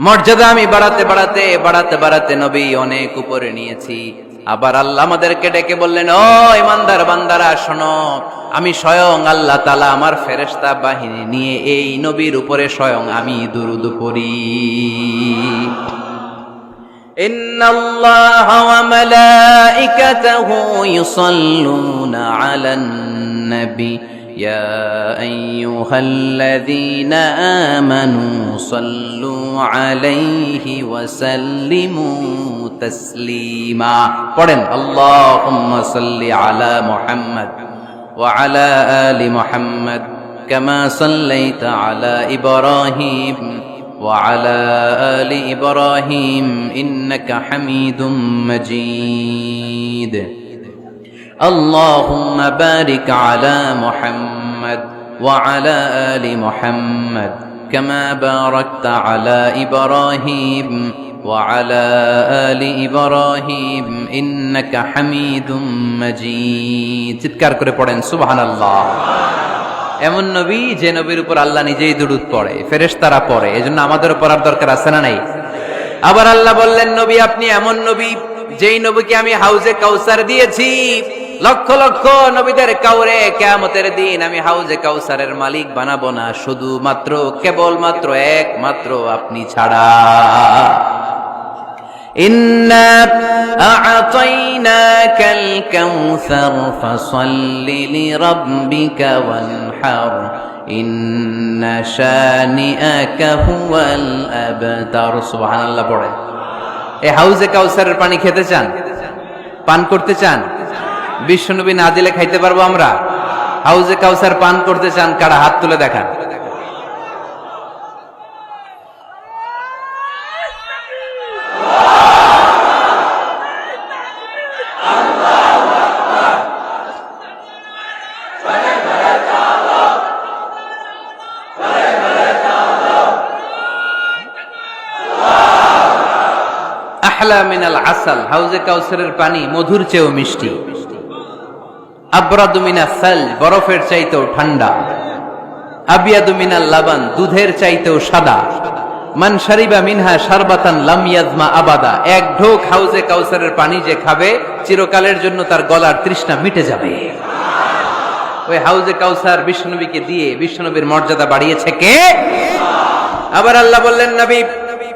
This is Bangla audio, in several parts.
মর্যাদা আমি বাড়াতে নবী অনেক উপরে নিয়েছি। আবার আল্লাহ আমাদেরকে ডেকে বললেন, ও ইমানদার বান্দারা শোনো, আমি স্বয়ং আল্লাহ তাআলা আমার ফেরেশতা বাহিনী নিয়ে এই নবীর উপরে স্বয়ং আমি দুরূদ পড়ি। ইন্নাল্লাহা ওয়া মালাইকাতাহু ইউসাল্লুনা আলান নবী يا أيها الذين آمنوا صلوا عليه وسلموا تسليما পড়েন اللهم صل على محمد وعلى آل محمد كما صليت على إبراهيم وعلى آل إبراهيم إنك حميد مجيد اللهم بارك على محمد وعلى آل محمد كما باركت على إبراهيم وعلى آل إبراهيم إنك حميد مجيد চিৎকার করে পড়েন সুবহানাল্লাহ। এমন নবী যে নবীর উপর আল্লাহ নিজেই দুরূদ পড়ে, ফেরেশতারা পড়ে, এজন্য আমাদেরও পড়ার দরকার আছে না নাই? আবার আল্লাহ বললেন, নবী আপনি এমন নবী যেই নবীকে আমি হাউজে কাউসার দিয়েছি, লক্ষ লক্ষ নবীদের কাউরে কিয়ামতের দিন আমি হাউজে কাউসারের মালিক বানাবো না, শুধুমাত্র কেবলমাত্র একমাত্র আপনি ছাড়া। ইন্না আ'তাইনাকাল কাউসার ফাসাল্লি লিরাব্বিকা ওয়ানহার ইন্না শানিআকা হুয়াল আবতার। সুবহানাল্লাহ পড়ে। এই হাউজে কাউসারের পানি খেতে চান, পান করতে চান? বিশ্বনবী না দিলে খাইতে পারবো আমরা? হাউজে কাউসার পান করতে চান কারা? হাত তুলে দেখান। আহলা মিনাল আসাল, হাউজে কাউসারের পানি মধুর চেয়েও মিষ্টি। আবরাদু মিনাস সাল, বরফের চাইতেও ঠান্ডা। আবিয়াদু মিনাল লাবান, দুধের চাইতেও সাদা। মান শারিবা মিনহা শারবাতান লাম ইয়াজমা আবাদা, এক ঢোক হাউজে কাউসারের পানি যে খাবে চিরকালের জন্য তার গলার তৃষ্ণা মিটে যাবে। ওই হাউজে কাউসার বিশ্বনবীকে দিয়ে বিশ্বনবীর মর্যাদা বাড়িয়েছে কে? আবার আল্লাহ বললেন, নবী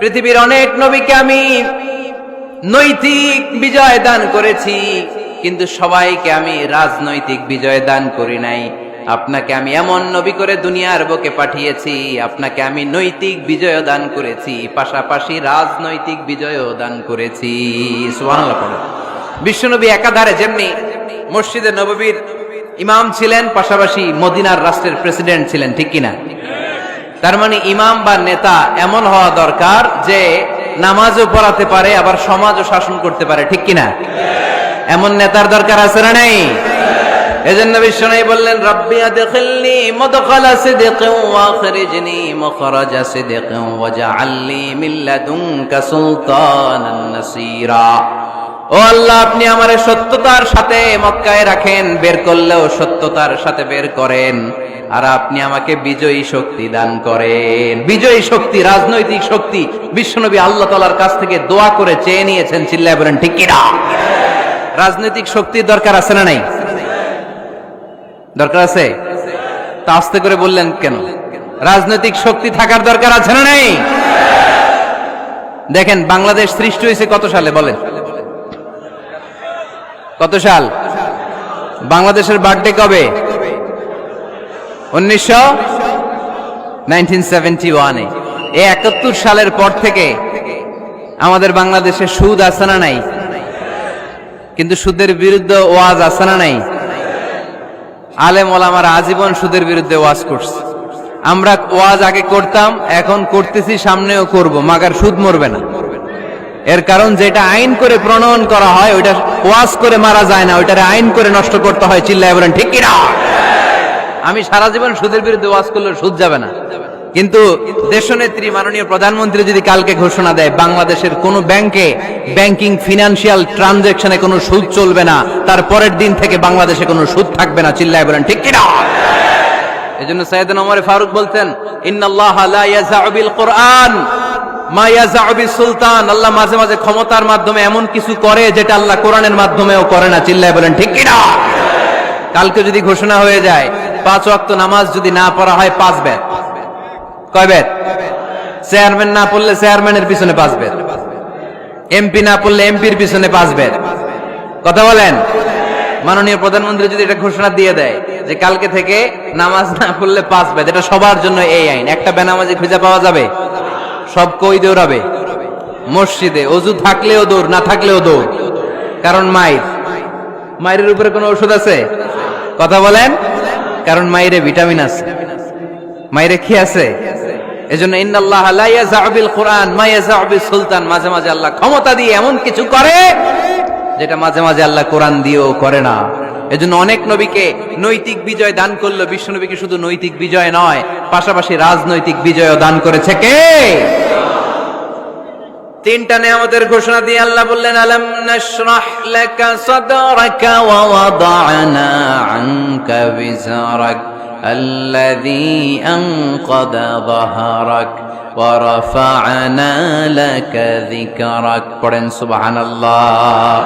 পৃথিবীর অনেক নবীকে আমি নৈতিক বিজয় দান করেছি, কিন্তু সবাইকে আমি রাজনৈতিক বিজয় দান করি নাই। আপনাকে আমি এমন নবী করে দুনিয়ার বুকে পাঠিয়েছি, আপনাকে আমি নৈতিক বিজয় দান করেছি, পাশাপাশি রাজনৈতিক বিজয়ও দান করেছি। সুবহানাল্লাহ পড়ে। বিশ্বনবী একাধারে যেমনি মসজিদে নববীর ইমাম ছিলেন, পাশাপাশি মদিনার রাষ্ট্রের প্রেসিডেন্ট ছিলেন, ঠিক কিনা? তার মানে ইমাম বা নেতা এমন হওয়া দরকার যে নামাজও পড়াতে পারে, আবার সমাজও শাসন করতে পারে, ঠিক কিনা? এমন নেতার দরকার আছে না নাই? এজন্য বিশ্বনবী বললেন, রব্বি আদখিলনি মুদখালা সিদকিন ওয়া আখরিজনি মুখরাজা সিদকিন ওয়াজআলনি মিন লাদুনকা সুলতানান নাসীরা। ও আল্লাহ, আপনি আমারে সত্যতার সাথে মক্কায় রাখেন, বের করলেও সত্যতার সাথে বের করেন, আর আপনি আমাকে বিজয়ী শক্তি দান করেন। বিজয়ী শক্তি, রাজনৈতিক শক্তি বিশ্বনবী আল্লাহ তাআলার কাছ থেকে দোয়া করে চেয়ে নিয়েছেন। চিল্লায় বলেন ঠিক কিনা? রাজনৈতিক শক্তির দরকার আছে না নাই? দরকার আছে? তা আস্তে করে বললেন কেন? রাজনৈতিক শক্তি থাকার দরকার আছে না নাই? দেখেন, বাংলাদেশ সৃষ্টি হয়েছে কত সালে বলেন? কত সাল? বাংলাদেশের বার্থডে কবে? 1971-এ। এই 71 সালের পর থেকে আমাদের বাংলাদেশে সুদ আছে না নাই? কিন্তু সুদের বিরুদ্ধে ওয়াজ আছে না নাই? আলেম ওলামারা আজীবন সুদের বিরুদ্ধে ওয়াজ করছে। আমরা ওয়াজ আগে করতাম, এখন করতেছি, সামনেও করব, মাগার সুদ মরবে না। এর কারণ যেটা আইন করে প্রণয়ন করা হয় ওইটা ওয়াজ করে মারা যায় না, ওইটারে আইন করে নষ্ট করতে হয়। চিল্লায় বলেন ঠিক কিনা? আমি সারা জীবন সুদের বিরুদ্ধে ওয়াজ করলে সুদ যাবে না, কিন্তু দেশনেত্রী মাননীয় প্রধানমন্ত্রী যদি কালকে ঘোষণা দেয় বাংলাদেশের কোন ব্যাংকে ব্যাংকিং ফিনান্সিয়াল ট্রানজাকশনে কোনো সুদ চলবে না, তার পরের দিন থেকে বাংলাদেশে কোনো সুদ থাকবে না। চিল্লায় বলেন ঠিক কিনা? এজন্য সাইয়েদনা ওমর ফারুক বলতেন, ইন্নাল্লাহা লা ইয়াযাউ বিল কুরআন মা ইয়াযাউ বিস সুলতান। আল্লাহ মাঝে মাঝে ক্ষমতার মাধ্যমে এমন কিছু করে যেটা আল্লাহ কোরআনের মাধ্যমেও করে না। চিল্লায় বলেন ঠিক কি না? কালকে যদি ঘোষণা হয়ে যায় 5 ওয়াক্ত নামাজ যদি না পড়া হয় 5 বেত। কয় বেত? চেয়ারম্যান না পড়লে চেয়ারম্যানের পিছনে 5 বেত, এমপি না পড়লে এমপির পিছনে 5 বেত। কথা বলেন। মাননীয় প্রধানমন্ত্রী যদি এটা ঘোষণা দিয়ে দেয় যে কালকে থেকে নামাজ না পড়লে 5 বেত, এটা সবার জন্য এই আইন। একটা বেনামাজি খুঁজে পাওয়া যাবে? সব কই দৌড়াবে? মসজিদে। অজু থাকলেও দৌড়, না থাকলেও দৌড়। কারণ মায়ের উপরে কোনো ওষুধ আছে? কথা বলেন। কারণ মায়েরে ভিটামিন আছে, মায়েরে কি আছে? এজন্য ইন্নাল্লাহা লা ইয়াযাউ বিল কুরআন মা ইয়াযাউ বিস সুলতান। মাঝে মাঝে আল্লাহ ক্ষমতা দিয়ে এমন কিছু করে যেটা মাঝে মাঝে আল্লাহ কোরআন দিয়েও করে না। এজন্য অনেক নবীকে নৈতিক বিজয় দান করলো। বিশ্ব নবীকে শুধু নৈতিক বিজয় নয়, পাশাপাশি রাজনৈতিক বিজয়ও দান করেছে কে? 3টা নিয়ামতের ঘোষণা দিয়ে আল্লাহ বললেন, আলাম নাশরাহ লাকা সাদরাকা ওয়া ওয়াদা'না আনকা বিজরাক আল্লাযী আনকাযা যাহরাক ওয়া রাফা'না লাকা যিকরাক। পড়েন সুবহানাল্লাহ।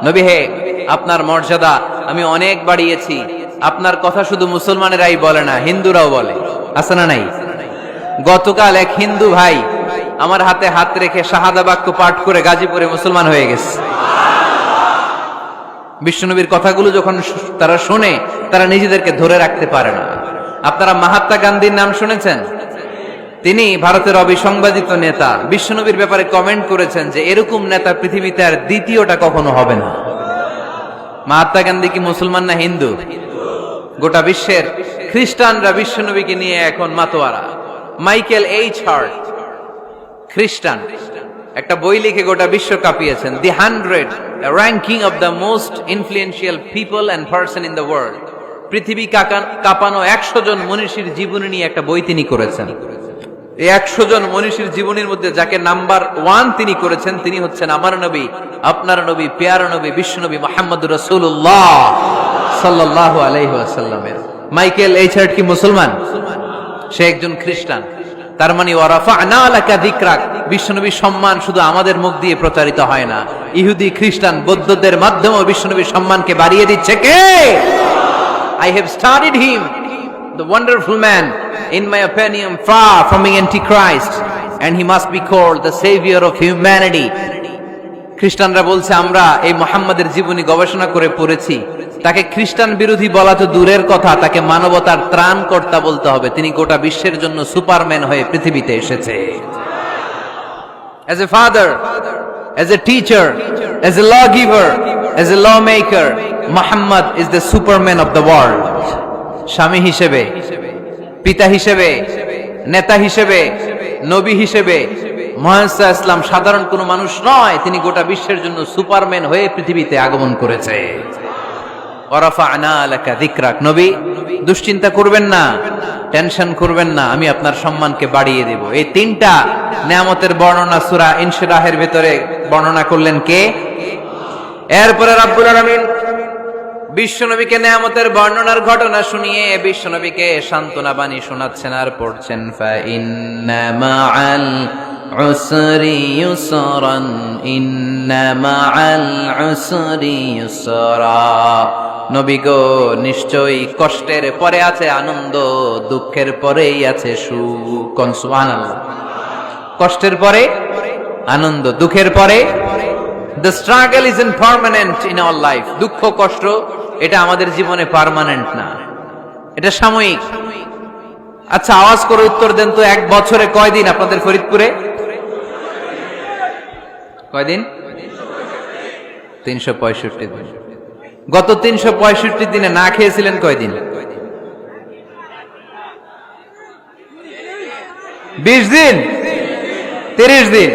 নবী হে, আপনার মর্যাদা আমি অনেক বাড়িয়েছি। আপনার কথা শুধু মুসলমানেরাই বলে না, হিন্দুরাও বলে। আছে না নাই? গতকাল এক হিন্দু ভাই আমার হাতে হাত রেখে শাহাদা বাক্য পাঠ করে গাজীপুরে মুসলমান হয়ে গেছে। বিশ্বনবীর কথাগুলো যখন তারা শুনে, তারা নিজেদেরকে ধরে রাখতে পারে না। আপনারা মহাত্মা গান্ধীর নাম শুনেছেন? তিনি ভারতের অবিসংবাদিত নেতা। বিশ্বনবীর ব্যাপারে কমেন্ট করেছেন যে এরকম নেতা পৃথিবীতে আর দ্বিতীয়টা কখনো হবে না। মহাত্মা গান্ধী কি মুসলমান না হিন্দু? গোটা বিশ্বের খ্রিস্টানরা বিশ্বনবীকে নিয়ে এখন মাতোয়ারা। মাইকেল এইচ হার্ট, খ্রিস্টান, একটা বই লিখে গোটা বিশ্ব কাঁপিয়েছেন, দি 100 ranking of the most influential people and person in the world. পৃথিবী কাঁপানো 100 জন মনীষীর জীবনী নিয়ে একটা বই তিনি করেছেন। এই 100 জন মনীষীর জীবনীর মধ্যে যাকে নাম্বার 1 তিনি করেছেন, তিনি হচ্ছেন আমার নবী, আপনার নবী, পেয়ারা নবী, বিশ্বনবী মুহাম্মদুর রাসূলুল্লাহ সাল্লাল্লাহু আলাইহি ওয়াসাল্লামের। মাইকেল এইচ হার্ট কি মুসলমান? সে একজন খ্রিস্টান। তার মানে ওয়া রাফা'না লাকা যিকরাক, বিশ্বনবীর সম্মান শুধু আমাদের মুখ দিয়ে প্রচারিত হয় না, ইহুদি, খ্রিস্টান, বৌদ্ধদের মাধ্যমেও বিশ্বনবীর সম্মানকে বাড়িয়ে দিচ্ছে কে? I have studied him, the wonderful man, in my opinion far from being antichrist, and he must be called the savior of humanity. খ্রিস্টানরা বলছে আমরা এই মুহাম্মাদের জীবনী গবেষণা করে পড়েছি, তাকে খ্রিস্টান বিরোধী বলা তো দূরের কথা, তাকে মানবতার ত্রাণকর্তা বলতে হবে। তিনি গোটা বিশ্বের জন্য সুপারম্যান হয়ে পৃথিবীতে এসেছে। As a father, as a teacher, as a lawgiver, as a lawmaker, Muhammad is the superman of the world. স্বামী হিসেবে, পিতা হিসেবে, নেতা হিসেবে, নবী হিসেবে মুহাম্মদ ইসলাম সাধারণ কোনো মানুষ নয়, তিনি গোটা বিশ্বের জন্য সুপারম্যান হয়ে পৃথিবীতে আগমন করেছে। ওয়ারাফা'না লাকা যিকরাক। নবী, দুশ্চিন্তা করবেন না, টেনশন করবেন না, আমি আপনার সম্মানকে বাড়িয়ে দেব। এই 3টা নিয়ামতের বর্ণনা সূরা ইনশিরাহের ভিতরে বর্ণনা করলেন কে? এরপরে রাব্বুল আলামিন বিশ্বনবীকে নিয়ামতের বর্ণনার ঘটনা শুনিয়ে বিশ্বনবীকে সান্ত্বনা বাণী শোনাচ্ছেন আর পড়ছেন, ফা ইন্না মাআল উসরি ইউসরান, ইন্না মাআল উসরি ইউসরা। নবী গো, নিশ্চয়ই কষ্টের পরে আছে আনন্দ, দুঃখের পরেই আছে সুখ। সুবহানাল্লাহ। কষ্টের পরে আনন্দ, দুঃখের পরে। The struggle isn't permanent in our life. দুঃখ কষ্ট এটা আমাদের জীবনে পার্মানেন্ট না, এটা সাময়িক। আচ্ছা, আওয়াজ করে উত্তর দেন তো, 1 বছরে কয়দিন আপনাদের ফরিদপুরে? কয়দিন? 365 দিন। গত 365 দিনে না খেয়েছিলেন কয়দিন? 20 দিন, 30 দিন।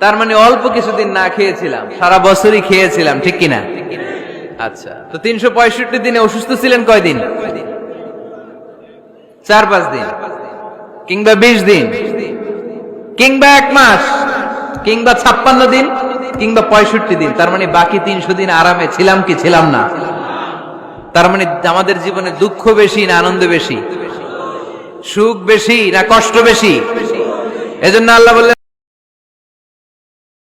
তার মানে অল্প কিছুদিন না খেয়েছিলাম, সারা বছরই খেয়েছিলাম, ঠিক কিনা? আচ্ছা, তো 365 দিনে অসুস্থ ছিলেন কয়দিন? 4-5 দিন, কিংবা 20 দিন, কিংবা 1 মাস, কিংবা 56 দিন, কিংবা 65 দিন। তার মানে বাকি 300 দিন আরামে ছিলাম কি ছিলাম না? তার মানে আমাদের জীবনে দুঃখ বেশি না আনন্দ বেশি, সুখ বেশি না কষ্ট বেশি? এজন্য আল্লাহ বললেন